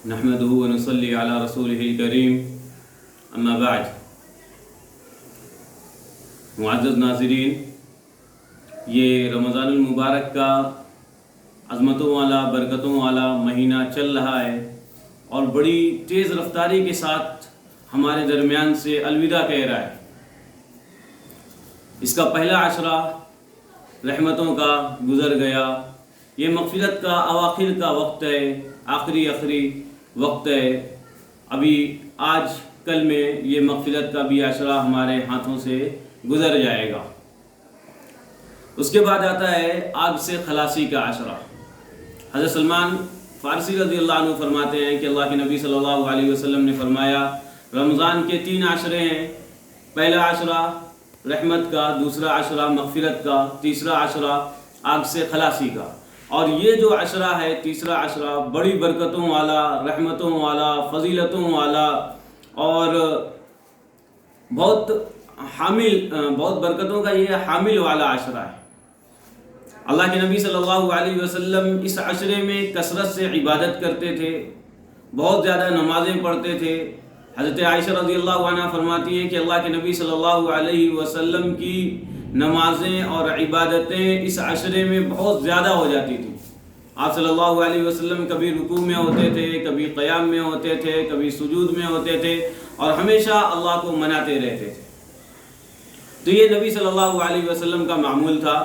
نحمده ونصلي على رسوله الكريم اما بعد۔ معزز ناظرین، یہ رمضان المبارک کا عظمتوں والا برکتوں والا مہینہ چل رہا ہے اور بڑی تیز رفتاری کے ساتھ ہمارے درمیان سے الوداع کہہ رہا ہے۔ اس کا پہلا عشرہ رحمتوں کا گزر گیا، یہ مغفرت کا اواخر کا وقت ہے، آخری وقت ہے۔ ابھی آج کل میں یہ مغفرت کا بھی عشرہ ہمارے ہاتھوں سے گزر جائے گا۔ اس کے بعد آتا ہے آگ سے خلاصی کا عشرہ۔ حضرت سلمان فارسی رضی اللہ عنہ فرماتے ہیں کہ اللہ کے نبی صلی اللہ علیہ وسلم نے فرمایا رمضان کے 3 عشرے ہیں، پہلا عشرہ رحمت کا، دوسرا عشرہ مغفرت کا، تیسرا عشرہ آگ سے خلاصی کا۔ اور یہ جو عشرہ ہے، تیسرا عشرہ، بڑی برکتوں والا، رحمتوں والا، فضیلتوں والا اور بہت برکتوں کا یہ حامل والا عشرہ ہے۔ اللہ کے نبی صلی اللہ علیہ وسلم اس عشرے میں کثرت سے عبادت کرتے تھے، بہت زیادہ نمازیں پڑھتے تھے۔ حضرت عائشہ رضی اللہ عنہ فرماتی ہیں کہ اللہ کے نبی صلی اللہ علیہ وسلم کی نمازیں اور عبادتیں اس عشرے میں بہت زیادہ ہو جاتی تھیں۔ آپ صلی اللہ علیہ وسلم کبھی رکوع میں ہوتے تھے، کبھی قیام میں ہوتے تھے، کبھی سجود میں ہوتے تھے اور ہمیشہ اللہ کو مناتے رہتے تھے۔ تو یہ نبی صلی اللہ علیہ وسلم کا معمول تھا،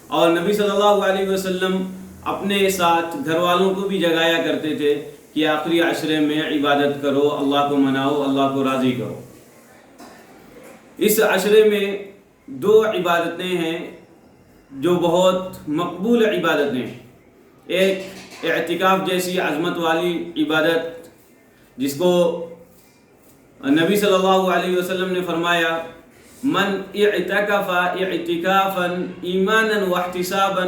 اور نبی صلی اللہ علیہ وسلم اپنے ساتھ گھر والوں کو بھی جگایا کرتے تھے کہ آخری عشرے میں عبادت کرو، اللہ کو مناؤ، اللہ کو راضی کرو۔ اس عشرے میں 2 عبادتیں ہیں جو بہت مقبول عبادتیں ہیں۔ ایک اعتکاف جیسی عظمت والی عبادت جس کو نبی صلی اللہ علیہ وسلم نے فرمایا من اعتکف اعتکافا ایمانا واحتسابا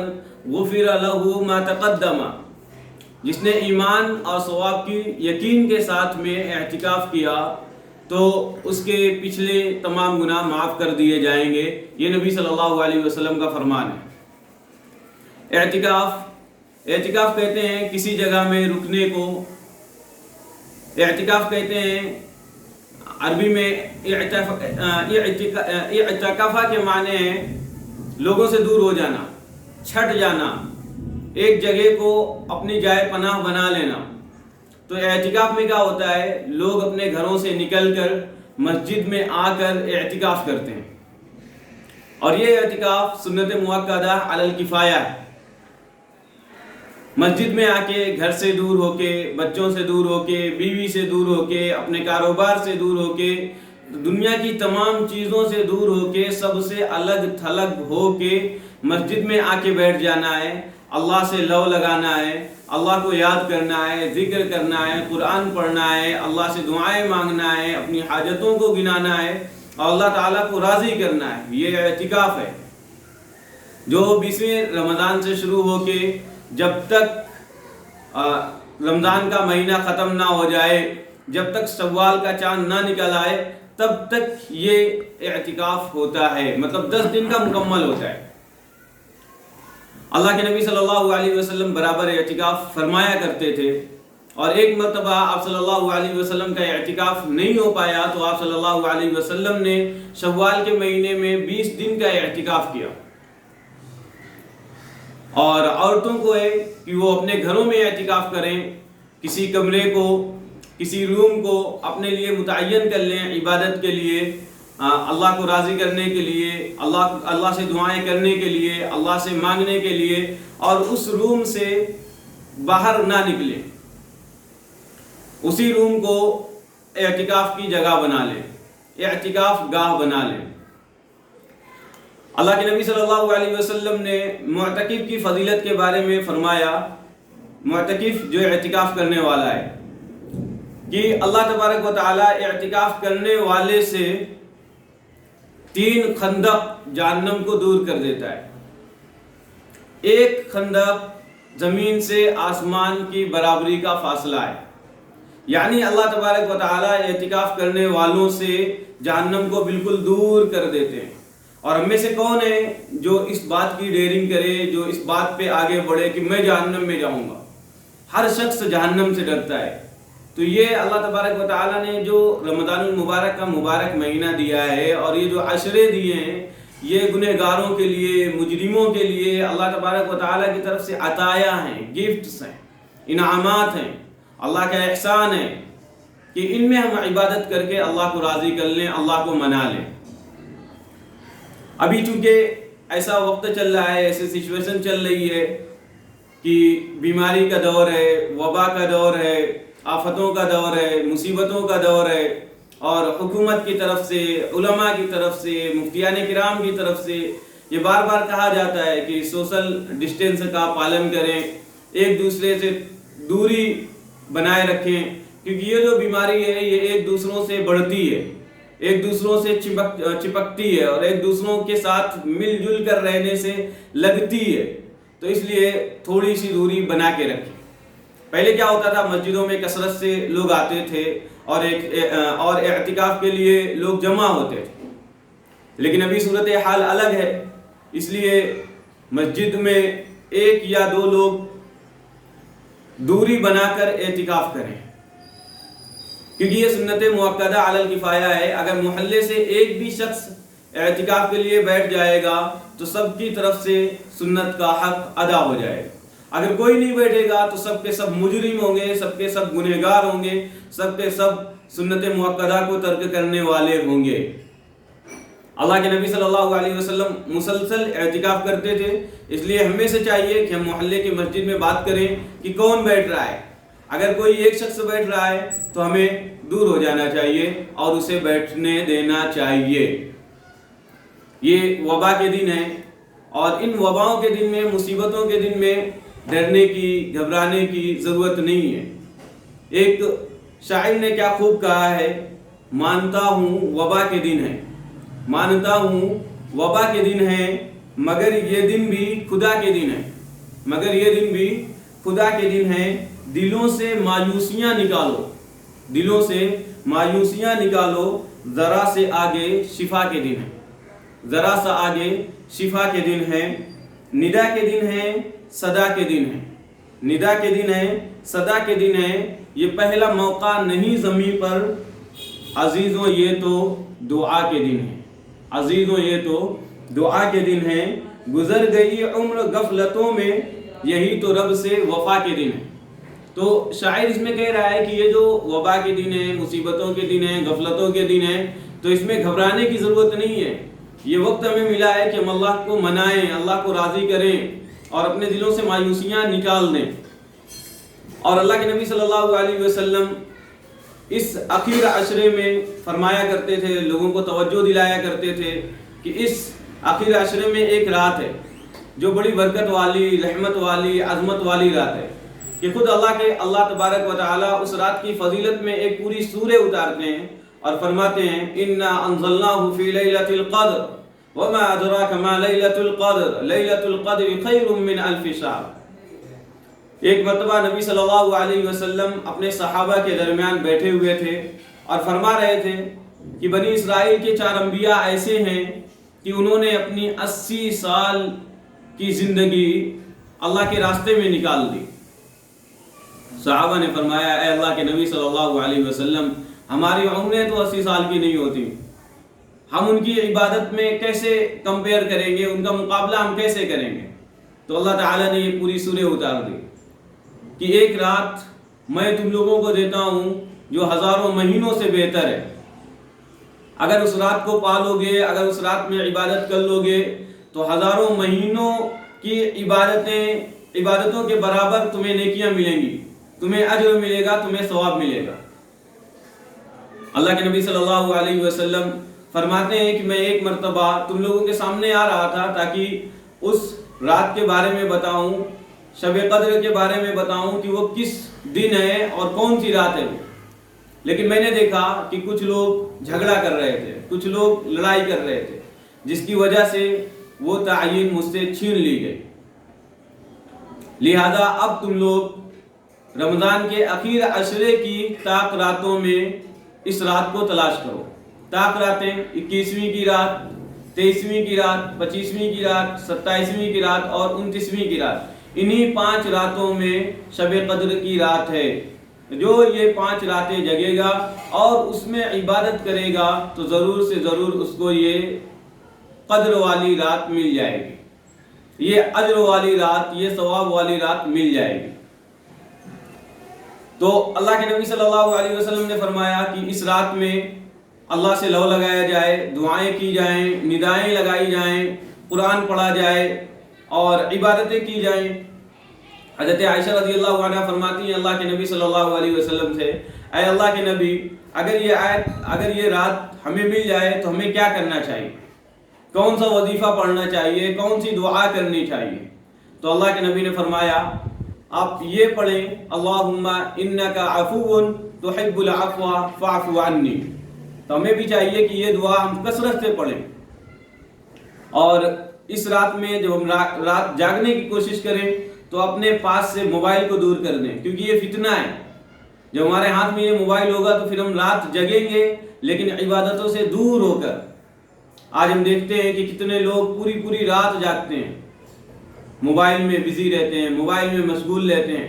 غفر له ما تقدم، جس نے ایمان اور ثواب کی یقین کے ساتھ میں اعتکاف کیا تو اس کے پچھلے تمام گناہ معاف کر دیے جائیں گے۔ یہ نبی صلی اللہ علیہ وسلم کا فرمان ہے۔ اعتکاف کہتے ہیں کسی جگہ میں رکنے کو، اعتکاف کہتے ہیں عربی میں اعتکافہ کے معنی ہیں لوگوں سے دور ہو جانا، چھٹ جانا، ایک جگہ کو اپنی جائے پناہ بنا لینا۔ تو اعتکاف میں کیا ہوتا ہے، لوگ اپنے گھروں سے نکل کر مسجد میں آ کر اعتکاف کرتے ہیں، اور یہ اعتکاف سنت مؤکدہ علی الکفایہ ہے۔ مسجد میں آ کے گھر سے دور ہو کے، بچوں سے دور ہو کے، بیوی سے دور ہو کے، اپنے کاروبار سے دور ہو کے، دنیا کی تمام چیزوں سے دور ہو کے، سب سے الگ تھلگ ہو کے مسجد میں آ کے بیٹھ جانا ہے، اللہ سے لو لگانا ہے، اللہ کو یاد کرنا ہے، ذکر کرنا ہے، قرآن پڑھنا ہے، اللہ سے دعائیں مانگنا ہے، اپنی حاجتوں کو گنانا ہے اور اللہ تعالیٰ کو راضی کرنا ہے۔ یہ اعتکاف ہے جو 20ویں رمضان سے شروع ہو کے جب تک رمضان کا مہینہ ختم نہ ہو جائے، جب تک شوال کا چاند نہ نکل آئے، تب تک یہ اعتکاف ہوتا ہے، مطلب 10 دن کا مکمل ہوتا ہے۔ اللہ کے نبی صلی اللہ علیہ وسلم برابر اعتکاف فرمایا کرتے تھے، اور ایک مرتبہ آپ صلی اللہ علیہ وسلم کا اعتکاف نہیں ہو پایا تو آپ صلی اللہ علیہ وسلم نے شوال کے مہینے میں 20 دن کا اعتکاف کیا۔ اور عورتوں کو ہے کہ وہ اپنے گھروں میں اعتکاف کریں، کسی کمرے کو، کسی روم کو اپنے لیے متعین کر لیں عبادت کے لیے، اللہ کو راضی کرنے کے لیے، اللہ سے دعائیں کرنے کے لیے، اللہ سے مانگنے کے لیے، اور اس روم سے باہر نہ نکلیں، اسی روم کو اعتکاف کی جگہ بنا لیں، اعتکاف گاہ بنا لیں۔ اللہ کے نبی صلی اللہ علیہ وسلم نے معتکف کی فضیلت کے بارے میں فرمایا، معتکف جو اعتکاف کرنے والا ہے، کہ اللہ تبارک و تعالی اعتکاف کرنے والے سے 3 خندق جہنم کو دور کر دیتا ہے۔ ایک خندق زمین سے آسمان کی برابری کا فاصلہ ہے، یعنی اللہ تبارک و تعالی اعتکاف کرنے والوں سے جہنم کو بالکل دور کر دیتے ہیں۔ اور ہم میں سے کون ہے جو اس بات کی ڈیرنگ کرے، جو اس بات پہ آگے بڑھے کہ میں جہنم میں جاؤں گا؟ ہر شخص جہنم سے ڈرتا ہے، تو یہ اللہ تبارک و تعالیٰ نے جو رمضان المبارک کا مبارک مہینہ دیا ہے اور یہ جو عشرے دیے ہیں یہ گنہگاروں کے لیے، مجرموں کے لیے اللہ تبارک و تعالیٰ کی طرف سے عطایا ہیں، گفٹس ہیں، انعامات ہیں، اللہ کا احسان ہے کہ ان میں ہم عبادت کر کے اللہ کو راضی کر لیں، اللہ کو منا لیں۔ ابھی چونکہ ایسا وقت چل رہا ہے، ایسی سچویشن چل رہی ہے کہ بیماری کا دور ہے، وبا کا دور ہے، آفتوں کا دور ہے، مصیبتوں کا دور ہے، اور حکومت کی طرف سے، علماء کی طرف سے، مفتیان کرام کی طرف سے یہ بار بار کہا جاتا ہے کہ سوشل ڈسٹینس کا پالن کریں، ایک دوسرے سے دوری بنائے رکھیں، کیونکہ یہ جو بیماری ہے یہ ایک دوسروں سے بڑھتی ہے، ایک دوسروں سے چپکتی ہے اور ایک دوسروں کے ساتھ مل جل کر رہنے سے لگتی ہے، تو اس لیے تھوڑی سی دوری بنا کے رکھیں۔ پہلے کیا ہوتا تھا، مسجدوں میں کثرت سے لوگ آتے تھے اور اعتکاف کے لیے لوگ جمع ہوتے تھے، لیکن ابھی صورتحال الگ ہے، اس لیے مسجد میں ایک یا دو لوگ دوری بنا کر اعتکاف کریں، کیونکہ یہ سنت مؤکدہ علی الکفایہ ہے۔ اگر محلے سے ایک بھی شخص اعتکاف کے لیے بیٹھ جائے گا تو سب کی طرف سے سنت کا حق ادا ہو جائے گا۔ اگر کوئی نہیں بیٹھے گا تو سب کے سب مجرم ہوں گے، سب کے سب گنہگار ہوں گے، سب کے سب سنت مؤکدہ کو ترک کرنے والے ہوں گے۔ اللہ کے نبی صلی اللہ علیہ وسلم مسلسل اعتکاف کرتے تھے، اس لیے ہمیں سے چاہیے کہ ہم محلے کی مسجد میں بات کریں کہ کون بیٹھ رہا ہے۔ اگر کوئی ایک شخص بیٹھ رہا ہے تو ہمیں دور ہو جانا چاہیے اور اسے بیٹھنے دینا چاہیے۔ یہ وبا کے دن ہیں اور ان وباؤں کے دن میں، مصیبتوں کے دن میں ڈرنے کی، گھبرانے کی ضرورت نہیں ہے۔ ایک شاعر نے کیا خوب کہا ہے، مانتا ہوں وبا کے دن ہے، مانتا ہوں وبا کے دن ہے، مگر یہ دن بھی خدا کے دن ہے، مگر یہ دن بھی خدا کے دن ہے، دلوں سے مایوسیاں نکالو، دلوں سے مایوسیاں نکالو، ذرا سے آگے شفا کے دن ہے، ذرا سا آگے شفا کے دن ہے، ندا کے دن ہے، صدا کے دن ہے، ندا کے دن ہے، صدا کے دن ہے، یہ پہلا موقع نہیں زمین پر، عزیزوں یہ تو دعا کے دن ہے، عزیزوں یہ تو دعا کے دن ہے، گزر گئی عمر غفلتوں میں، یہی تو رب سے وفا کے دن ہے۔ تو شاعر اس میں کہہ رہا ہے کہ یہ جو وبا کے دن ہے، مصیبتوں کے دن ہیں، غفلتوں کے دن ہیں، تو اس میں گھبرانے کی ضرورت نہیں ہے۔ یہ وقت ہمیں ملا ہے کہ ہم اللہ کو منائیں، اللہ کو راضی کریں اور اپنے دلوں سے مایوسیاں نکال دیں۔ اور اللہ کے نبی صلی اللہ علیہ وسلم اس اخیر عشرے میں فرمایا کرتے تھے، لوگوں کو توجہ دلایا کرتے تھے کہ اس اخیر عشرے میں ایک رات ہے جو بڑی برکت والی، رحمت والی، عظمت والی رات ہے، کہ خود اللہ تبارک و تعالیٰ اس رات کی فضیلت میں ایک پوری سورہ اتارتے ہیں اور فرماتے ہیں اِنَّا أَنزَلْنَاهُ فِي لَيْلَةِ الْقَدْرِ وَمَا أَدْرَاكَ مَا لَيْلَةُ الْقَدْرِ لَيْلَةُ الْقَدْرِ خَيْرٌ مِّنْ أَلْفِ شَهْرٍ۔ ایک مرتبہ نبی صلی اللہ علیہ وسلم اپنے صحابہ کے درمیان بیٹھے ہوئے تھے اور فرما رہے تھے کہ بنی اسرائیل کے 4 انبیاء ایسے ہیں کہ انہوں نے اپنی 80 سال کی زندگی اللہ کے راستے میں نکال دی۔ صحابہ نے فرمایا اے اللہ کے نبی صلی اللہ علیہ وسلم، ہماری عمریں تو 80 سال کی نہیں ہوتی، ہم ان کی عبادت میں کیسے کمپیئر کریں گے، ان کا مقابلہ ہم کیسے کریں گے؟ تو اللہ تعالیٰ نے یہ پوری سورہ اتار دی کہ ایک رات میں تم لوگوں کو دیتا ہوں جو ہزاروں مہینوں سے بہتر ہے۔ اگر اس رات کو پالو گے، اگر اس رات میں عبادت کر لو گے تو ہزاروں مہینوں کی عبادتوں کے برابر تمہیں نیکیاں ملیں گی، تمہیں اجر ملے گا، تمہیں ثواب ملے گا۔ اللہ کے نبی صلی اللہ علیہ وسلم فرماتے ہیں کہ میں ایک مرتبہ تم لوگوں کے سامنے آ رہا تھا تاکہ اس رات کے بارے میں بتاؤں، شب قدر کے بارے میں بتاؤں کہ وہ کس دن ہے اور کون سی رات ہے وہ، لیکن میں نے دیکھا کہ کچھ لوگ جھگڑا کر رہے تھے، کچھ لوگ لڑائی کر رہے تھے، جس کی وجہ سے وہ تعین مجھ سے چھین لی گئی۔ لہذا اب تم لوگ رمضان کے اخیر عشرے کی طاق راتوں میں اس رات کو تلاش کرو۔ طاق راتیں 21ویں کی رات، 23ویں کی رات، 25ویں کی رات، 27ویں کی رات اور 29ویں کی رات، انہی 5 راتوں میں شب قدر کی رات ہے۔ جو یہ 5 راتیں جگے گا اور اس میں عبادت کرے گا تو ضرور سے ضرور اس کو یہ قدر والی رات مل جائے گی، یہ اجر والی رات، یہ ثواب والی رات مل جائے گی۔ تو اللہ کے نبی صلی اللہ علیہ وسلم نے فرمایا کہ اس رات میں اللہ سے لو لگایا جائے، دعائیں کی جائیں، ندائیں لگائی جائیں، قرآن پڑھا جائے اور عبادتیں کی جائیں۔ حضرت عائشہ رضی اللہ عنہ فرماتی ہیں اللہ کے نبی صلی اللہ علیہ وسلم سے، اے اللہ کے نبی، اگر یہ رات ہمیں مل جائے تو ہمیں کیا کرنا چاہیے؟ کون سا وظیفہ پڑھنا چاہیے؟ کون سی دعا کرنی چاہیے؟ تو اللہ کے نبی نے فرمایا آپ یہ پڑھیں، اللہم انک عفو تحب العفو فاعف عنی۔ تو ہمیں بھی چاہیے کہ یہ دعا ہم کثرت سے پڑھیں، اور اس رات میں جب ہم رات جاگنے کی کوشش کریں تو اپنے پاس سے موبائل کو دور کر دیں، کیونکہ یہ فتنہ ہے۔ جب ہمارے ہاتھ میں یہ موبائل ہوگا تو پھر ہم رات جگیں گے لیکن عبادتوں سے دور ہو کر۔ آج ہم دیکھتے ہیں کہ کتنے لوگ پوری رات جاگتے ہیں، موبائل میں بزی رہتے ہیں، موبائل میں مشغول رہتے ہیں۔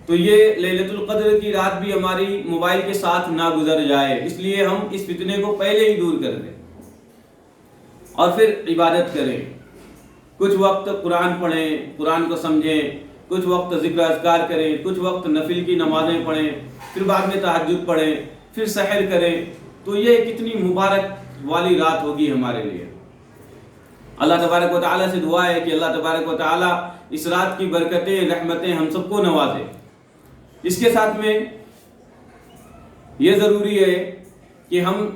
تو یہ لیلۃ القدر کی رات بھی ہماری موبائل کے ساتھ نہ گزر جائے، اس لیے ہم اس فتنے کو پہلے ہی دور کر دیں اور پھر عبادت کریں۔ کچھ وقت قرآن پڑھیں، قرآن کو سمجھیں، کچھ وقت ذکر اذکار کریں، کچھ وقت نفل کی نمازیں پڑھیں، پھر بعد میں تہجد پڑھیں، پھر سحر کریں۔ تو یہ کتنی مبارک والی رات ہوگی ہمارے لیے۔ اللہ تبارک و تعالیٰ سے دعا ہے کہ اللہ تبارک و تعالیٰ اس رات کی برکتیں، رحمتیں ہم سب کو نوازے۔ اس کے ساتھ میں یہ ضروری ہے کہ ہم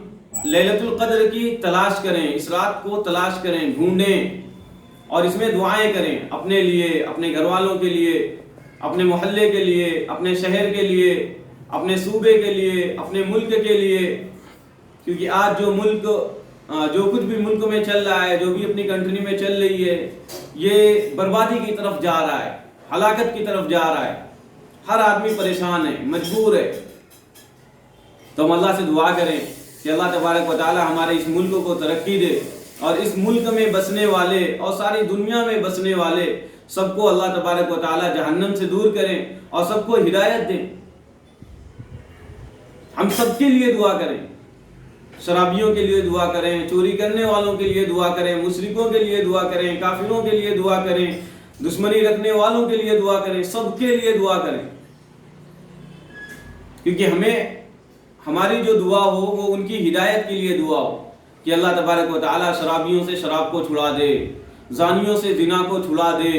لیلۃ القدر کی تلاش کریں، اس رات کو تلاش کریں، ڈھونڈیں اور اس میں دعائیں کریں، اپنے لیے، اپنے گھر والوں کے لیے، اپنے محلے کے لیے، اپنے شہر کے لیے، اپنے صوبے کے لیے، اپنے ملک کے لیے۔ کیونکہ آج جو کچھ بھی ملک میں چل رہا ہے، جو بھی اپنی کنٹری میں چل رہی ہے، یہ بربادی کی طرف جا رہا ہے، ہلاکت کی طرف جا رہا ہے۔ ہر آدمی پریشان ہے، مجبور ہے۔ تو ہم اللہ سے دعا کریں کہ اللہ تبارک و تعالی ہمارے اس ملک کو ترقی دے، اور اس ملک میں بسنے والے اور ساری دنیا میں بسنے والے سب کو اللہ تبارک و تعالی جہنم سے دور کریں اور سب کو ہدایت دیں۔ ہم سب کے لیے دعا کریں، شرابیوں کے لیے دعا کریں، چوری کرنے والوں کے لیے دعا کریں، مشرکوں کے لیے دعا کریں، کافروں کے لیے دعا کریں، دشمنی رکھنے والوں کے لیے دعا کریں، سب کے لیے دعا کریں۔ کیونکہ ہماری جو دعا ہو وہ ان کی ہدایت کے لیے دعا ہو، کہ اللہ تبارک و تعالیٰ شرابیوں سے شراب کو چھڑا دے، زانیوں سے زنا کو چھڑا دے،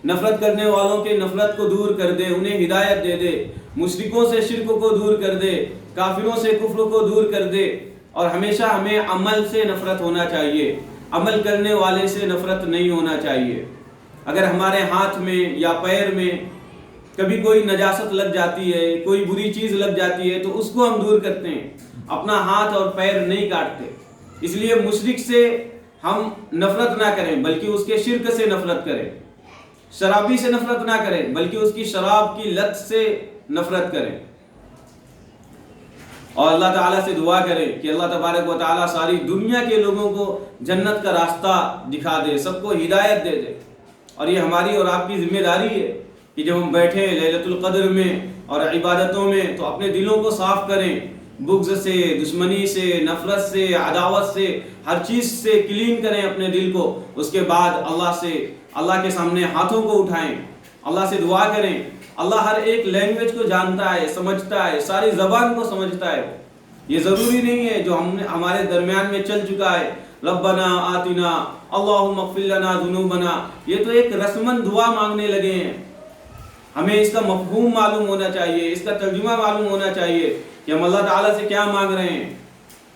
نفرت کرنے والوں کے نفرت کو دور کر دے، انہیں ہدایت دے دے، مشرکوں سے شرک کو دور کر دے، کافروں سے کفر کو دور کر دے۔ اور ہمیشہ ہمیں عمل سے نفرت ہونا چاہیے، عمل کرنے والے سے نفرت نہیں ہونا چاہیے۔ اگر ہمارے ہاتھ میں یا پیر میں کبھی کوئی نجاست لگ جاتی ہے، کوئی بری چیز لگ جاتی ہے تو اس کو ہم دور کرتے ہیں، اپنا ہاتھ اور پیر نہیں کاٹتے۔ اس لیے مشرک سے ہم نفرت نہ کریں بلکہ اس کے شرک سے نفرت کریں، شرابی سے نفرت نہ کریں بلکہ اس کی شراب کی لت سے نفرت کریں، اور اللہ تعالیٰ سے دعا کریں کہ اللہ تبارک و تعالیٰ ساری دنیا کے لوگوں کو جنت کا راستہ دکھا دے، سب کو ہدایت دے دے۔ اور یہ ہماری اور آپ کی ذمہ داری ہے کہ جب ہم بیٹھیں لیلۃ القدر میں اور عبادتوں میں تو اپنے دلوں کو صاف کریں، بغض سے، دشمنی سے، نفرت سے، عداوت سے، ہر چیز سے کلین کریں اپنے دل کو۔ اس کے بعد اللہ کے سامنے ہاتھوں کو اٹھائیں، اللہ سے دعا کریں۔ اللہ ہر ایک لینگویج کو جانتا ہے، سمجھتا ہے، ساری زبان کو سمجھتا ہے۔ یہ ضروری نہیں ہے جو ہمارے درمیان میں چل چکا ہے، ربنا آتنا، اللہم اغفر لنا ذنوبنا، یہ تو ایک رسمن دعا مانگنے لگے ہیں۔ ہمیں اس کا مفہوم معلوم ہونا چاہیے، اس کا ترجمہ معلوم ہونا چاہیے کہ ہم اللہ تعالیٰ سے کیا مانگ رہے ہیں۔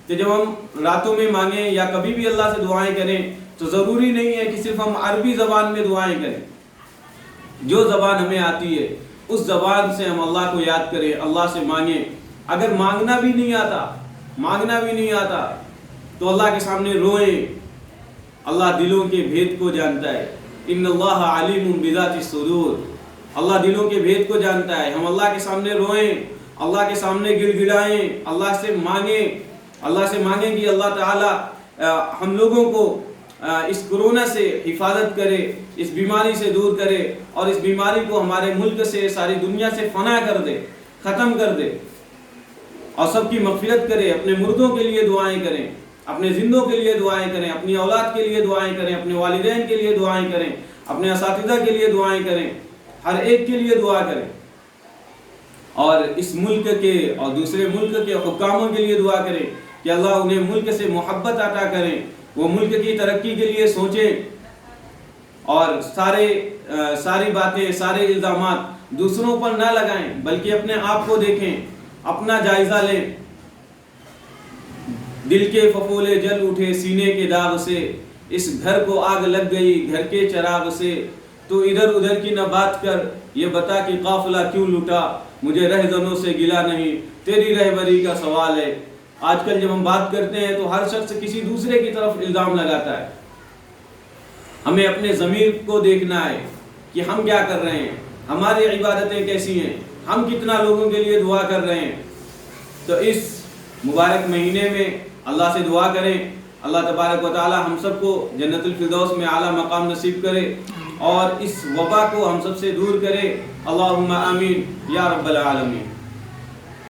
کہ جب ہم راتوں میں مانگیں یا کبھی بھی اللہ سے دعائیں کریں تو ضروری نہیں ہے کہ صرف ہم عربی زبان میں دعائیں کریں، جو زبان ہمیں آتی ہے اس زبان سے ہم اللہ کو یاد کریں، اللہ سے مانگیں۔ اگر مانگنا بھی نہیں آتا تو اللہ کے سامنے روئیں۔ اللہ دلوں کے بھید کو جانتا ہے، ان اللہ علیم بذات الصدور، اللہ دلوں کے بھید کو جانتا ہے۔ ہم اللہ کے سامنے روئیں، اللہ کے سامنے گڑ گڑائیں، اللہ سے مانگیں کہ اللہ تعالی ہم لوگوں کو اس کورونا سے حفاظت کرے، اس بیماری سے دور کرے، اور اس بیماری کو ہمارے ملک سے، ساری دنیا سے فنا کر دے، ختم کر دے، اور سب کی مغفرت کرے۔ اپنے مردوں کے لیے دعائیں کریں، اپنے زندوں کے لیے دعائیں کریں، اپنی اولاد کے لیے دعائیں کریں، اپنے والدین کے لیے دعائیں کریں، اپنے اساتذہ کے لیے دعائیں کریں، ہر ایک کے لیے دعا کریں، اور اس ملک کے اور دوسرے ملک کے حکاموں کے لیے دعا کریں کہ اللہ انہیں ملک سے محبت عطا کریں، وہ ملک کی ترقی کے لیے سوچیں، اور ساری باتیں، سارے الزامات دوسروں پر نہ لگائیں، بلکہ اپنے آپ کو دیکھیں، اپنا جائزہ لیں۔ دل کے ففولے جل اٹھے سینے کے داغ سے، اس گھر کو آگ لگ گئی گھر کے چراغ سے، تو ادھر ادھر کی نہ بات کر، یہ بتا کہ قافلہ کیوں لٹا، مجھے رہزنوں سے گلا نہیں، تیری رہبری کا سوال ہے۔ آج کل جب ہم بات کرتے ہیں تو ہر شخص کسی دوسرے کی طرف الزام لگاتا ہے۔ ہمیں اپنے ضمیر کو دیکھنا ہے کہ ہم کیا کر رہے ہیں، ہماری عبادتیں کیسی ہیں، ہم کتنا لوگوں کے لیے دعا کر رہے ہیں۔ تو اس مبارک مہینے میں اللہ سے دعا کریں، اللہ تبارک و تعالی ہم سب کو جنت الفردوس میں اعلیٰ مقام نصیب کرے، اور اس وبا کو ہم سب سے دور کرے۔ اللہم آمین یا رب العالمین۔